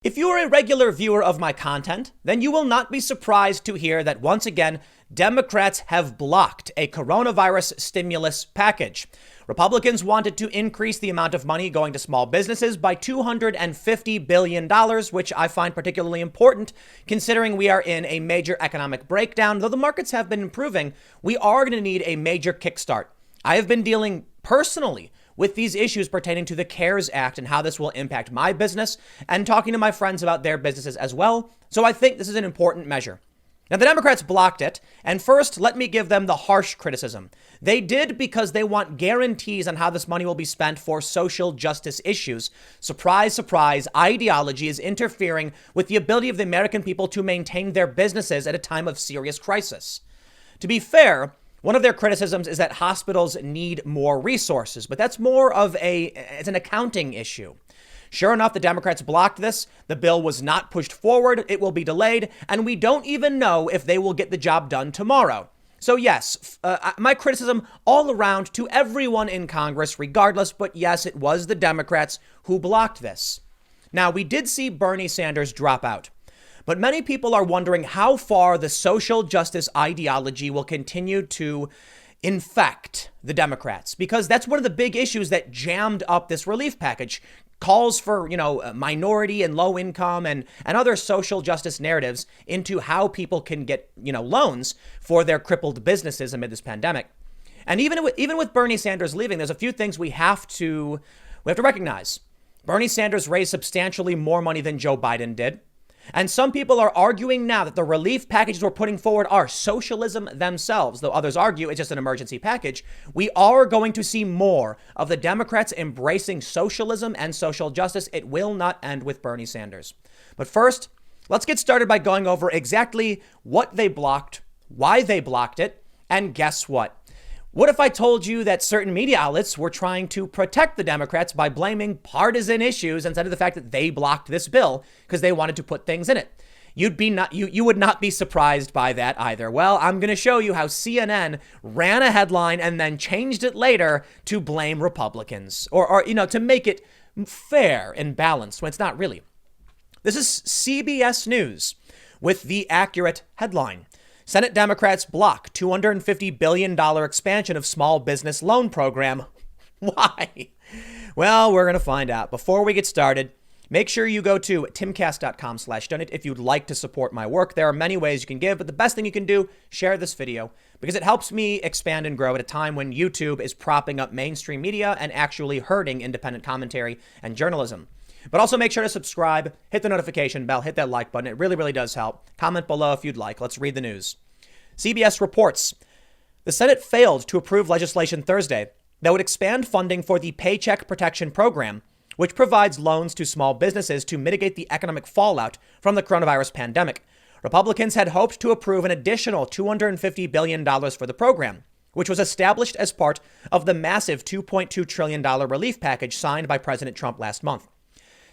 If you are a regular viewer of my content, then you will not be surprised to hear that once again, Democrats have blocked a coronavirus stimulus package. Republicans wanted to increase the amount of money going to small businesses by $250 billion, which I find particularly important considering we are in a major economic breakdown. Though the markets have been improving, we are going to need a major kickstart. I have been dealing personally with these issues pertaining to the CARES Act and how this will impact my business and talking to my friends about their businesses as well. So I think this is an important measure. Now, the Democrats blocked it. And first, let me give them the harsh criticism. They did because they want guarantees on how this money will be spent for social justice issues. Surprise, surprise, ideology is interfering with the ability of the American people to maintain their businesses at a time of serious crisis. To be fair, one of their criticisms is that hospitals need more resources, but that's more of it's an accounting issue. Sure enough, the Democrats blocked this. The bill was not pushed forward. It will be delayed, and we don't even know if they will get the job done tomorrow. So yes, my criticism all around to everyone in Congress, regardless, but yes, it was the Democrats who blocked this. Now, we did see Bernie Sanders drop out. But many people are wondering how far the social justice ideology will continue to infect the Democrats, because that's one of the big issues that jammed up this relief package. Calls for, minority and low income and other social justice narratives into how people can get, loans for their crippled businesses amid this pandemic. And even with Bernie Sanders leaving, there's a few things we have to recognize. Bernie Sanders raised substantially more money than Joe Biden did. And some people are arguing now that the relief packages we're putting forward are socialism themselves, though others argue it's just an emergency package. We are going to see more of the Democrats embracing socialism and social justice. It will not end with Bernie Sanders. But first, let's get started by going over exactly what they blocked, why they blocked it, and guess what? What if I told you that certain media outlets were trying to protect the Democrats by blaming partisan issues instead of the fact that they blocked this bill because they wanted to put things in it? You would not be surprised by that either. Well, I'm going to show you how CNN ran a headline and then changed it later to blame Republicans or to make it fair and balanced when it's not really. This is CBS News with the accurate headline. Senate Democrats block $250 billion expansion of small business loan program. Why? Well, we're going to find out. Before we get started, make sure you go to timcast.com/donate if you'd like to support my work. There are many ways you can give, but the best thing you can do, share this video because it helps me expand and grow at a time when YouTube is propping up mainstream media and actually hurting independent commentary and journalism. But also make sure to subscribe, hit the notification bell, hit that like button. It really, really does help. Comment below if you'd like. Let's read the news. CBS reports the Senate failed to approve legislation Thursday that would expand funding for the Paycheck Protection Program, which provides loans to small businesses to mitigate the economic fallout from the coronavirus pandemic. Republicans had hoped to approve an additional $250 billion for the program, which was established as part of the massive $2.2 trillion relief package signed by President Trump last month.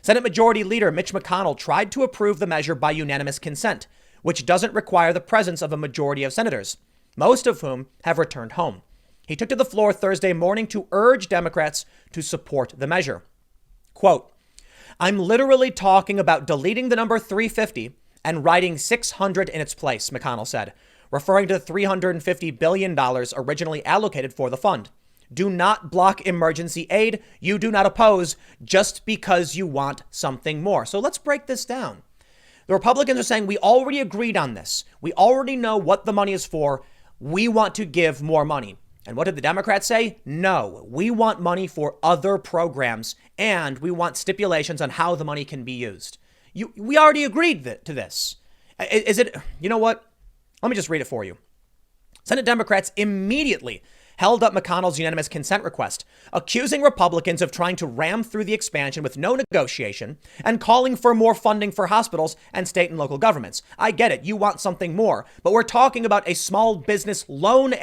Senate Majority Leader Mitch McConnell tried to approve the measure by unanimous consent, which doesn't require the presence of a majority of senators, most of whom have returned home. He took to the floor Thursday morning to urge Democrats to support the measure. Quote, "I'm literally talking about deleting the number 350 and writing 600 in its place," McConnell said, referring to the $350 billion originally allocated for the fund. Do not block emergency aid you do not oppose just because you want something more. So let's break this down. The Republicans are saying we already agreed on this. We already know what the money is for. We want to give more money. And what did the Democrats say? No, we want money for other programs and we want stipulations on how the money can be used. We already agreed to this. Is it, you know what? Let me just read it for you. Senate Democrats immediately held up McConnell's unanimous consent request, accusing Republicans of trying to ram through the expansion with no negotiation and calling for more funding for hospitals and state and local governments. I get it. You want something more, but we're talking about a small business loan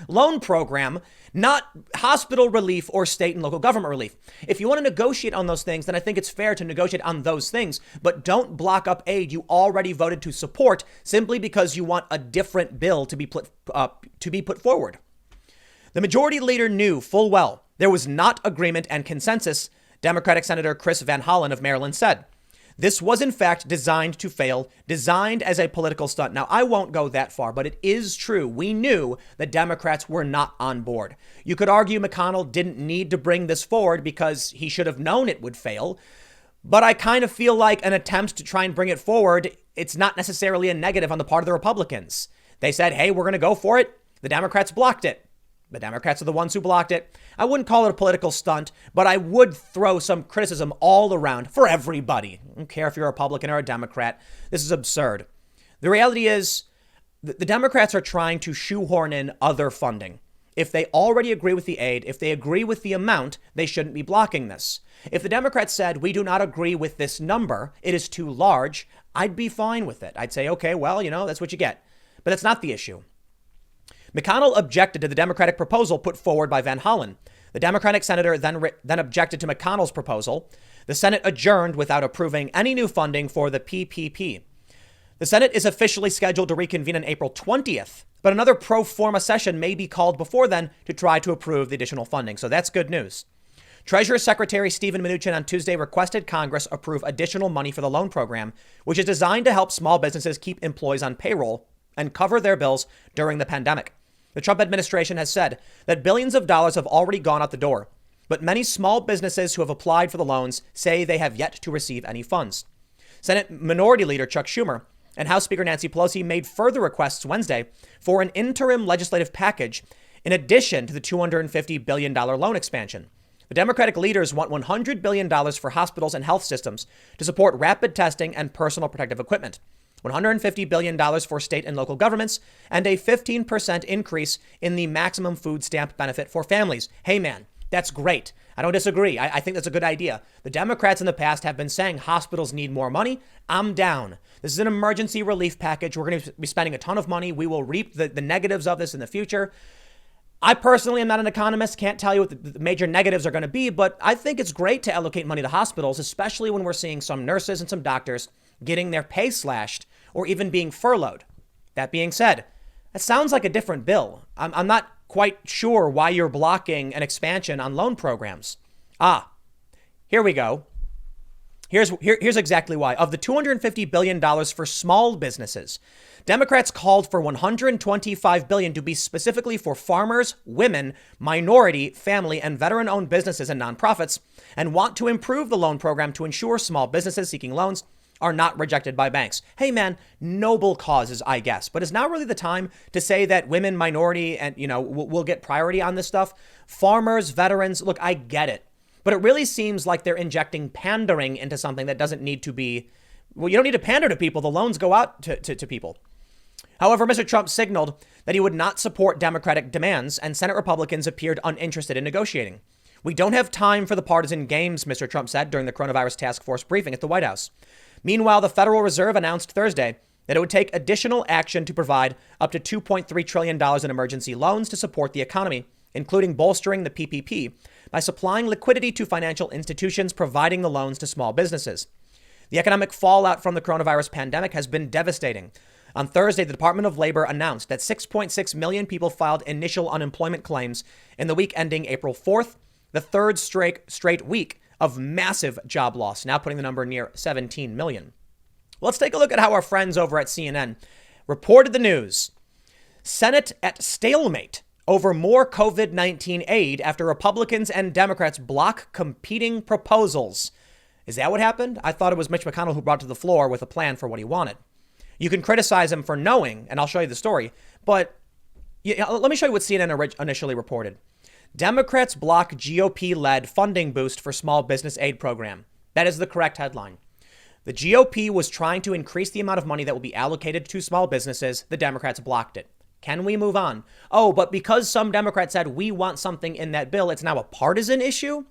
loan program, not hospital relief or state and local government relief. If you want to negotiate on those things, then I think it's fair to negotiate on those things, but don't block up aid you already voted to support simply because you want a different bill to be put forward. The majority leader knew full well there was not agreement and consensus, Democratic Senator Chris Van Hollen of Maryland said. This was, in fact, designed to fail, designed as a political stunt. Now, I won't go that far, but it is true. We knew the Democrats were not on board. You could argue McConnell didn't need to bring this forward because he should have known it would fail. But I kind of feel like an attempt to try and bring it forward, it's not necessarily a negative on the part of the Republicans. They said, hey, we're going to go for it. The Democrats blocked it. The Democrats are the ones who blocked it. I wouldn't call it a political stunt, but I would throw some criticism all around for everybody. I don't care if you're a Republican or a Democrat. This is absurd. The reality is the Democrats are trying to shoehorn in other funding. If they already agree with the aid, if they agree with the amount, they shouldn't be blocking this. If the Democrats said, we do not agree with this number, it is too large, I'd be fine with it. I'd say, okay, well, that's what you get. But that's not the issue. McConnell objected to the Democratic proposal put forward by Van Hollen. The Democratic senator then objected to McConnell's proposal. The Senate adjourned without approving any new funding for the PPP. The Senate is officially scheduled to reconvene on April 20th, but another pro forma session may be called before then to try to approve the additional funding. So that's good news. Treasury Secretary Steven Mnuchin on Tuesday requested Congress approve additional money for the loan program, which is designed to help small businesses keep employees on payroll and cover their bills during the pandemic. The Trump administration has said that billions of dollars have already gone out the door, but many small businesses who have applied for the loans say they have yet to receive any funds. Senate Minority Leader Chuck Schumer and House Speaker Nancy Pelosi made further requests Wednesday for an interim legislative package in addition to the $250 billion loan expansion. The Democratic leaders want $100 billion for hospitals and health systems to support rapid testing and personal protective equipment, $150 billion for state and local governments, and a 15% increase in the maximum food stamp benefit for families. Hey, man, that's great. I don't disagree. I think that's a good idea. The Democrats in the past have been saying hospitals need more money. I'm down. This is an emergency relief package. We're going to be spending a ton of money. We will reap the negatives of this in the future. I personally am not an economist, can't tell you what the major negatives are going to be, but I think it's great to allocate money to hospitals, especially when we're seeing some nurses and some doctors getting their pay slashed or even being furloughed. That being said, that sounds like a different bill. I'm not quite sure why you're blocking an expansion on loan programs. Here we go. Here's exactly why. Of the $250 billion for small businesses, Democrats called for $125 billion to be specifically for farmers, women, minority, family, and veteran-owned businesses and nonprofits, and want to improve the loan program to ensure small businesses seeking loans are not rejected by banks. Hey, man, noble causes, I guess. But is now really the time to say that women, minority, and, will get priority on this stuff? Farmers, veterans, look, I get it. But it really seems like they're injecting pandering into something that doesn't need to be. Well, you don't need to pander to people. The loans go out to people. However, Mr. Trump signaled that he would not support Democratic demands, and Senate Republicans appeared uninterested in negotiating. We don't have time for the partisan games, Mr. Trump said during the coronavirus task force briefing at the White House. Meanwhile, the Federal Reserve announced Thursday that it would take additional action to provide up to $2.3 trillion in emergency loans to support the economy, including bolstering the PPP by supplying liquidity to financial institutions providing the loans to small businesses. The economic fallout from the coronavirus pandemic has been devastating. On Thursday, the Department of Labor announced that 6.6 million people filed initial unemployment claims in the week ending April 4th, the third straight week of massive job loss, now putting the number near 17 million. Let's take a look at how our friends over at CNN reported the news. Senate at stalemate over more COVID-19 aid after Republicans and Democrats block competing proposals. Is that what happened? I thought it was Mitch McConnell who brought to the floor with a plan for what he wanted. You can criticize him for knowing, and I'll show you the story, but let me show you what CNN initially reported. Democrats block GOP-led funding boost for small business aid program. That is the correct headline. The GOP was trying to increase the amount of money that will be allocated to small businesses. The Democrats blocked it. Can we move on? Oh, but because some Democrats said we want something in that bill, it's now a partisan issue?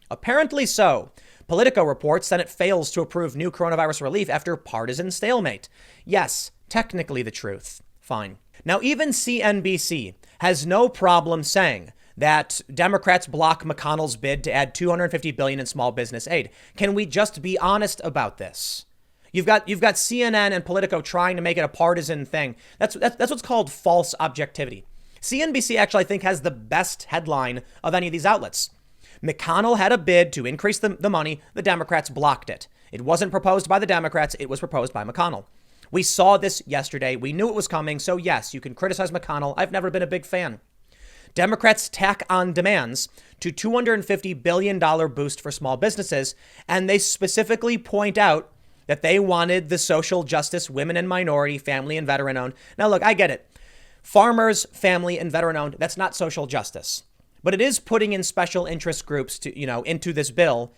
Apparently so. Politico reports Senate fails to approve new coronavirus relief after partisan stalemate. Yes, technically the truth. Fine. Now, even CNBC has no problem saying that Democrats block McConnell's bid to add $250 billion in small business aid. Can we just be honest about this? You've got CNN and Politico trying to make it a partisan thing. That's what's called false objectivity. CNBC actually, I think, has the best headline of any of these outlets. McConnell had a bid to increase the money. The Democrats blocked it. It wasn't proposed by the Democrats. It was proposed by McConnell. We saw this yesterday. We knew it was coming. So yes, you can criticize McConnell. I've never been a big fan. Democrats tack on demands to $250 billion boost for small businesses. And they specifically point out that they wanted the social justice, women and minority, family and veteran owned. Now, look, I get it. Farmers, family and veteran owned. That's not social justice. But it is putting in special interest groups to, into this bill,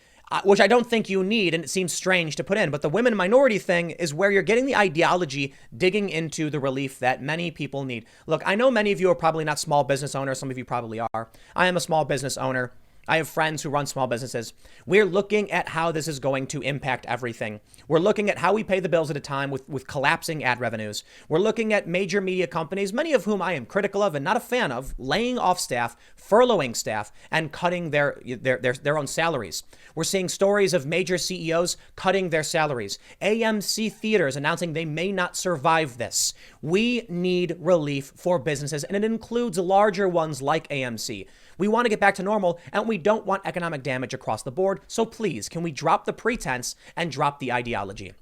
which I don't think you need. And it seems strange to put in. But the women minority thing is where you're getting the ideology digging into the relief that many people need. Look, I know many of you are probably not small business owners. Some of you probably are. I am a small business owner. I have friends who run small businesses. We're looking at how this is going to impact everything. We're looking at how we pay the bills at a time with collapsing ad revenues. We're looking at major media companies, many of whom I am critical of and not a fan of, laying off staff, furloughing staff, and cutting their own salaries. We're seeing stories of major CEOs cutting their salaries. AMC theaters announcing they may not survive this. We need relief for businesses, and it includes larger ones like AMC. We want to get back to normal, and we don't want economic damage across the board. So please, can we drop the pretense and drop the ideology?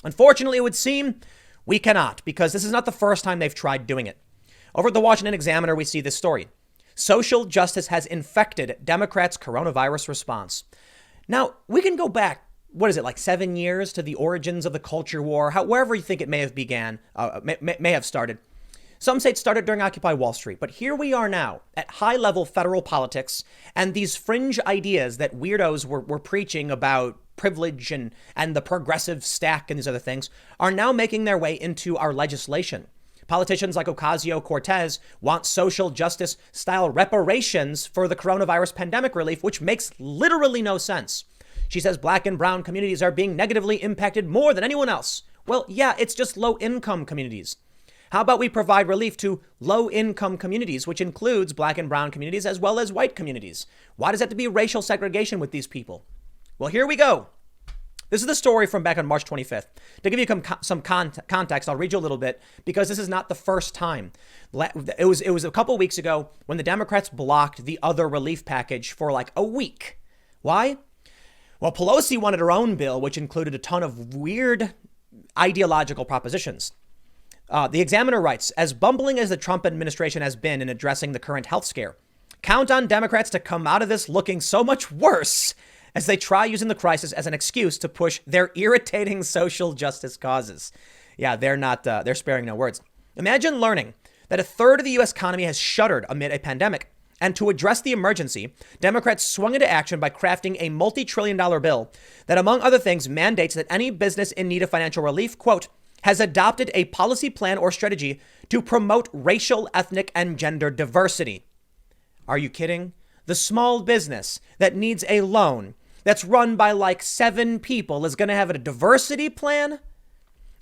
Unfortunately, it would seem we cannot, because this is not the first time they've tried doing it. Over at the Washington Examiner, we see this story. Social justice has infected Democrats' coronavirus response. Now, we can go back, 7 years to the origins of the culture war, wherever you think it may have may have started. Some say it started during Occupy Wall Street, but here we are now at high-level federal politics, and these fringe ideas that weirdos were preaching about privilege and the progressive stack and these other things are now making their way into our legislation. Politicians like Ocasio-Cortez want social justice-style reparations for the coronavirus pandemic relief, which makes literally no sense. She says black and brown communities are being negatively impacted more than anyone else. Well, yeah, it's just low-income communities. How about we provide relief to low-income communities, which includes black and brown communities as well as white communities? Why does it have to be racial segregation with these people? Well, here we go. This is the story from back on March 25th. To give you some context, I'll read you a little bit because this is not the first time. It was a couple weeks ago when the Democrats blocked the other relief package for like a week. Why? Well, Pelosi wanted her own bill, which included a ton of weird ideological propositions. The Examiner writes, as bumbling as the Trump administration has been in addressing the current health scare, count on Democrats to come out of this looking so much worse as they try using the crisis as an excuse to push their irritating social justice causes. Yeah, they're sparing no words. Imagine learning that a third of the U.S. economy has shuttered amid a pandemic. And to address the emergency, Democrats swung into action by crafting a multi-trillion-dollar bill that, among other things, mandates that any business in need of financial relief, quote, has adopted a policy plan or strategy to promote racial, ethnic, and gender diversity. Are you kidding? The small business that needs a loan that's run by like 7 people is going to have a diversity plan?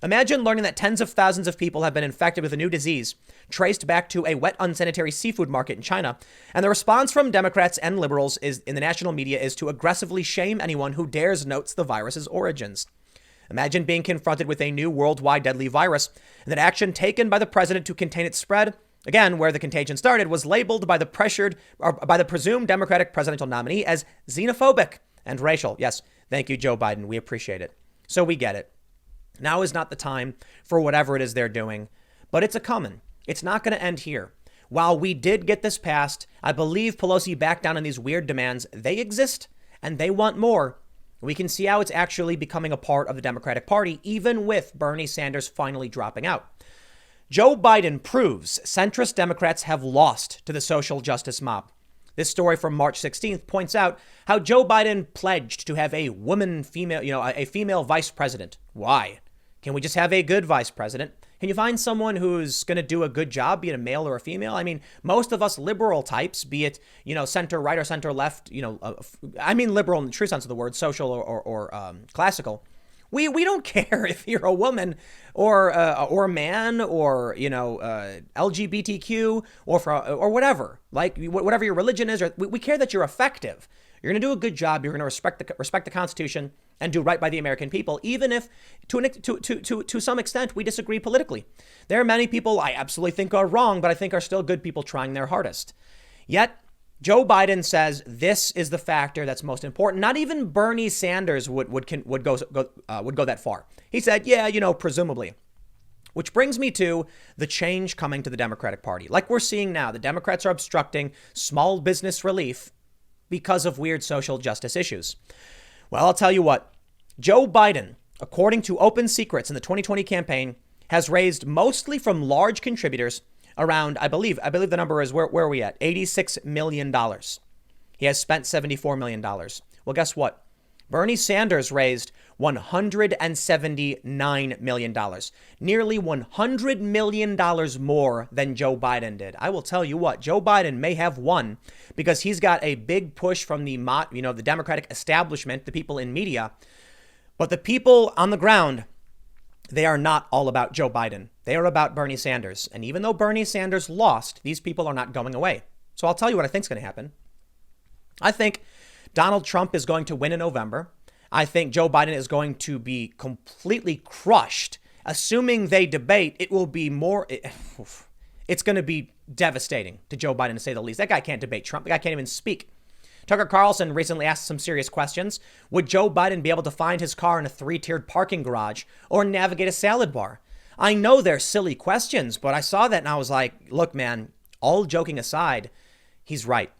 Imagine learning that tens of thousands of people have been infected with a new disease traced back to a wet, unsanitary seafood market in China. And the response from Democrats and liberals in the national media is to aggressively shame anyone who dares note the virus's origins. Imagine being confronted with a new worldwide deadly virus and that action taken by the president to contain its spread, again, where the contagion started, was labeled by the presumed Democratic presidential nominee as xenophobic and racial. Yes, thank you, Joe Biden. We appreciate it. So we get it. Now is not the time for whatever it is they're doing, but it's a coming. It's not going to end here. While we did get this passed, I believe Pelosi backed down on these weird demands. They exist and they want more. We can see how it's actually becoming a part of the Democratic Party, even with Bernie Sanders finally dropping out. Joe Biden proves centrist Democrats have lost to the social justice mob. This story from March 16th points out how Joe Biden pledged to have a female vice president. Why? Can we just have a good vice president? Can you find someone who's going to do a good job, be it a male or a female? I mean, most of us liberal types, be it, center right or center left, I mean, liberal in the true sense of the word, social or classical. We don't care if you're a woman or a man or, LGBTQ or whatever, like whatever your religion is. Or we care that you're effective. You're going to do a good job. You're going to respect the Constitution and do right by the American people, even if to some extent we disagree politically. There are many people I absolutely think are wrong, but I think are still good people trying their hardest. Yet Joe Biden says this is the factor that's most important. Not even Bernie Sanders would go that far. He said, yeah, presumably. Which brings me to the change coming to the Democratic Party. Like we're seeing now, the Democrats are obstructing small business relief because of weird social justice issues. Well, I'll tell you what, Joe Biden, according to Open Secrets in the 2020 campaign, has raised mostly from large contributors around, I believe the number is, where are we at? $86 million. He has spent $74 million. Well, guess what? Bernie Sanders raised $179 million, nearly $100 million more than Joe Biden did. I will tell you what, Joe Biden may have won because he's got a big push from the Democratic establishment, the people in media, but the people on the ground, they are not all about Joe Biden. They are about Bernie Sanders. And even though Bernie Sanders lost, these people are not going away. So I'll tell you what I think is going to happen. I think Donald Trump is going to win in November. I think Joe Biden is going to be completely crushed. Assuming they debate, it will be more. It's going to be devastating to Joe Biden, to say the least. That guy can't debate Trump. The guy can't even speak. Tucker Carlson recently asked some serious questions. Would Joe Biden be able to find his car in a 3-tiered parking garage or navigate a salad bar? I know they're silly questions, but I saw that and I was like, look, man, all joking aside, he's right.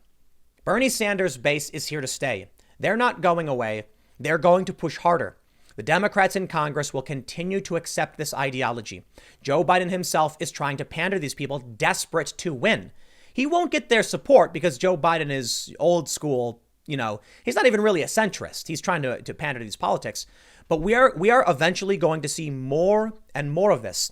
Bernie Sanders' base is here to stay. They're not going away. They're going to push harder. The Democrats in Congress will continue to accept this ideology. Joe Biden himself is trying to pander to these people, desperate to win. He won't get their support because Joe Biden is old school. He's not even really a centrist. He's trying to pander to these politics. But we are eventually going to see more and more of this.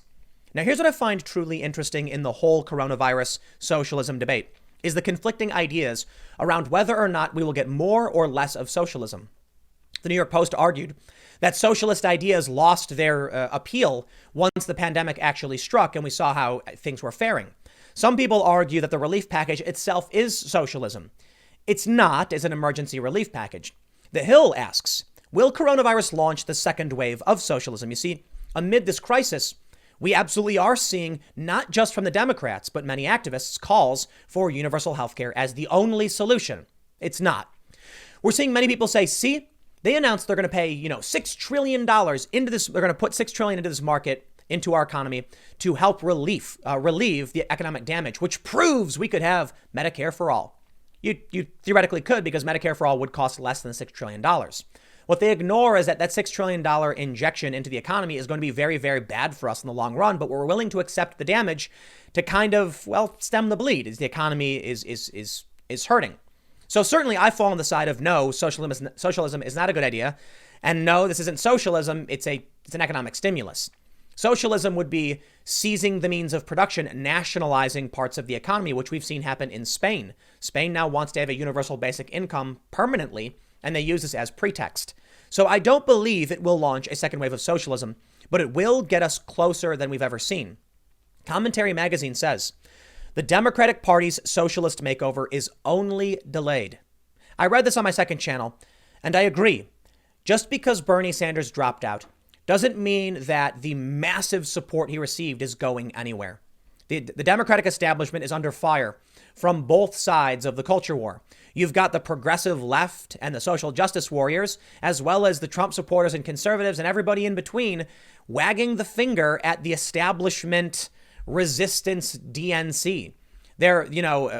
Now, here's what I find truly interesting in the whole coronavirus socialism debate is the conflicting ideas around whether or not we will get more or less of socialism. The New York Post argued that socialist ideas lost their appeal once the pandemic actually struck and we saw how things were faring. Some people argue that the relief package itself is socialism. It's not, as an emergency relief package. The Hill asks, will coronavirus launch the second wave of socialism? You see, amid this crisis, we absolutely are seeing, not just from the Democrats, but many activists, calls for universal healthcare as the only solution. It's not. We're seeing many people say, see, they announced they're going to pay, $6 trillion into this. They're going to put $6 trillion into this market, into our economy, to help relieve the economic damage, which proves we could have Medicare for all. You theoretically could, because Medicare for all would cost less than $6 trillion. What they ignore is that $6 trillion injection into the economy is going to be very, very bad for us in the long run, but we're willing to accept the damage to kind of, stem the bleed as the economy is hurting. So certainly I fall on the side of no, socialism is not a good idea. And no, this isn't socialism. It's an economic stimulus. Socialism would be seizing the means of production, nationalizing parts of the economy, which we've seen happen in Spain. Spain now wants to have a universal basic income permanently, and they use this as pretext. So I don't believe it will launch a second wave of socialism, but it will get us closer than we've ever seen. Commentary Magazine says, the Democratic Party's socialist makeover is only delayed. I read this on my second channel, and I agree. Just because Bernie Sanders dropped out doesn't mean that the massive support he received is going anywhere. The Democratic establishment is under fire from both sides of the culture war. You've got the progressive left and the social justice warriors, as well as the Trump supporters and conservatives and everybody in between, wagging the finger at the establishment resistance DNC. They're,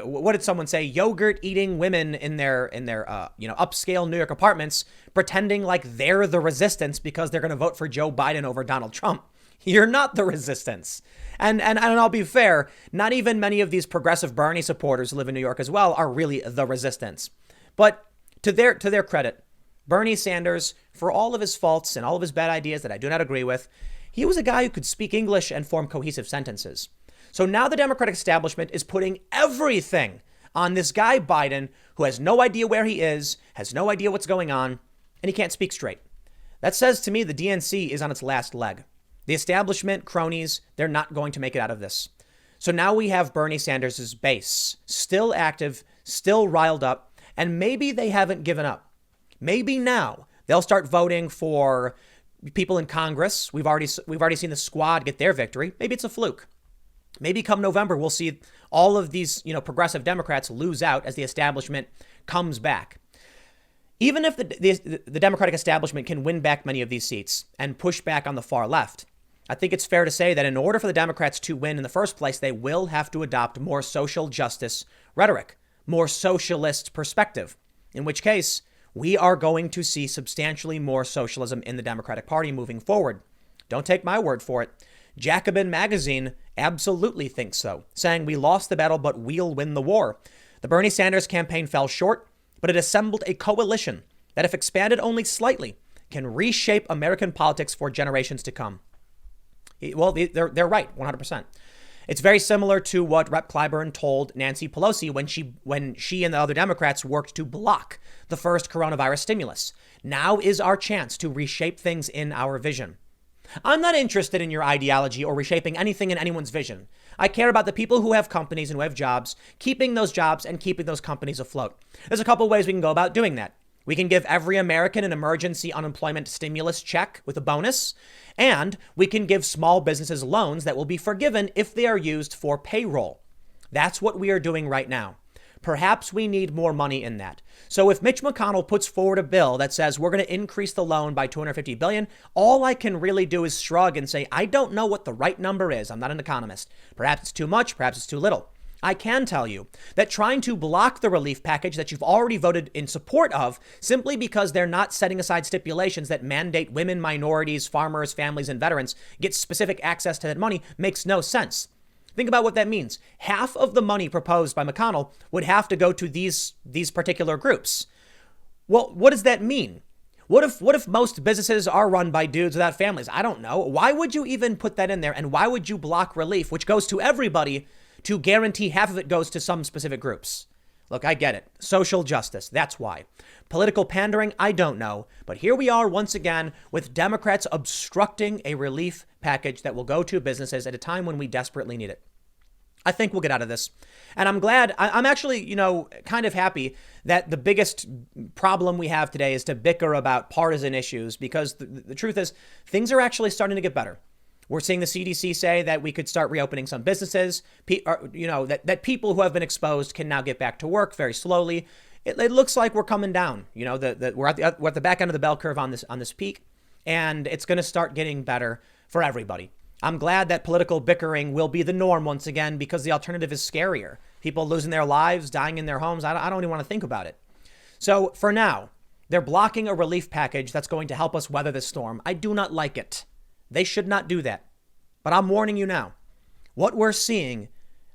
what did someone say? Yogurt eating women in their upscale New York apartments, pretending like they're the resistance because they're going to vote for Joe Biden over Donald Trump. You're not the resistance. And I'll be fair, not even many of these progressive Bernie supporters who live in New York as well are really the resistance. But to their credit, Bernie Sanders, for all of his faults and all of his bad ideas that I do not agree with, he was a guy who could speak English and form cohesive sentences. So now the Democratic establishment is putting everything on this guy Biden, who has no idea where he is, has no idea what's going on, and he can't speak straight. That says to me the DNC is on its last leg. The establishment, cronies, they're not going to make it out of this. So now we have Bernie Sanders' base, still active, still riled up, and maybe they haven't given up. Maybe now they'll start voting for people in Congress. We've already seen the squad get their victory. Maybe it's a fluke. Maybe come November, we'll see all of these, progressive Democrats lose out as the establishment comes back. Even if the Democratic establishment can win back many of these seats and push back on the far left, I think it's fair to say that in order for the Democrats to win in the first place, they will have to adopt more social justice rhetoric, more socialist perspective, in which case we are going to see substantially more socialism in the Democratic Party moving forward. Don't take my word for it. Jacobin magazine absolutely thinks so, saying we lost the battle, but we'll win the war. The Bernie Sanders campaign fell short, but it assembled a coalition that, if expanded only slightly, can reshape American politics for generations to come. Well, they're right, 100%. It's very similar to what Rep. Clyburn told Nancy Pelosi when she and the other Democrats worked to block the first coronavirus stimulus. Now is our chance to reshape things in our vision. I'm not interested in your ideology or reshaping anything in anyone's vision. I care about the people who have companies and who have jobs, keeping those jobs and keeping those companies afloat. There's a couple ways we can go about doing that. We can give every American an emergency unemployment stimulus check with a bonus, and we can give small businesses loans that will be forgiven if they are used for payroll. That's what we are doing right now. Perhaps we need more money in that. So if Mitch McConnell puts forward a bill that says we're going to increase the loan by $250 billion, all I can really do is shrug and say, I don't know what the right number is. I'm not an economist. Perhaps it's too much. Perhaps it's too little. I can tell you that trying to block the relief package that you've already voted in support of simply because they're not setting aside stipulations that mandate women, minorities, farmers, families, and veterans get specific access to that money makes no sense. Think about what that means. Half of the money proposed by McConnell would have to go to these particular groups. Well, what does that mean? What if most businesses are run by dudes without families? I don't know. Why would you even put that in there? And why would you block relief, which goes to everybody, to guarantee half of it goes to some specific groups? Look, I get it. Social justice. That's why. Political pandering. I don't know. But here we are once again with Democrats obstructing a relief package that will go to businesses at a time when we desperately need it. I think we'll get out of this. And I'm glad. I'm actually, kind of happy that the biggest problem we have today is to bicker about partisan issues, because the truth is things are actually starting to get better. We're seeing the CDC say that we could start reopening some businesses, that people who have been exposed can now get back to work very slowly. It looks like we're coming down. We're at the back end of the bell curve on this peak, and it's going to start getting better for everybody. I'm glad that political bickering will be the norm once again, because the alternative is scarier. People losing their lives, dying in their homes. I don't even want to think about it. So for now, they're blocking a relief package that's going to help us weather this storm. I do not like it. They should not do that. But I'm warning you now. What we're seeing,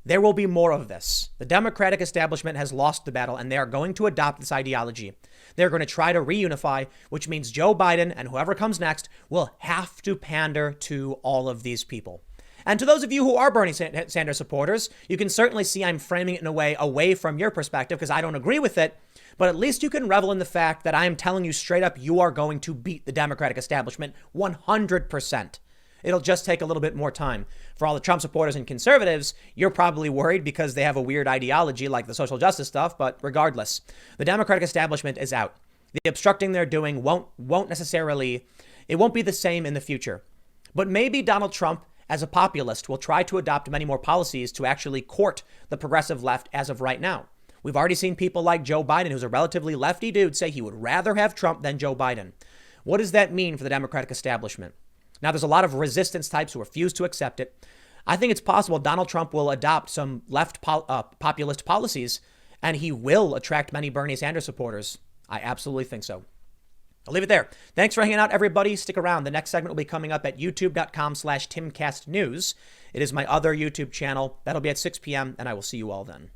there will be more of this. The Democratic establishment has lost the battle, and they are going to adopt this ideology. They're going to try to reunify, which means Joe Biden and whoever comes next will have to pander to all of these people. And to those of you who are Bernie Sanders supporters, you can certainly see I'm framing it in a way away from your perspective because I don't agree with it. But at least you can revel in the fact that I am telling you straight up, you are going to beat the Democratic establishment 100%. It'll just take a little bit more time. For all the Trump supporters and conservatives, you're probably worried because they have a weird ideology like the social justice stuff. But regardless, the Democratic establishment is out. The obstructing they're doing won't necessarily, it won't be the same in the future. But maybe Donald Trump, as a populist, will try to adopt many more policies to actually court the progressive left as of right now. We've already seen people like Joe Biden, who's a relatively lefty dude, say he would rather have Trump than Joe Biden. What does that mean for the Democratic establishment? Now, there's a lot of resistance types who refuse to accept it. I think it's possible Donald Trump will adopt some left populist policies, and he will attract many Bernie Sanders supporters. I absolutely think so. I'll leave it there. Thanks for hanging out, everybody. Stick around. The next segment will be coming up at youtube.com/TimCastNews. It is my other YouTube channel. That'll be at 6 p.m., and I will see you all then.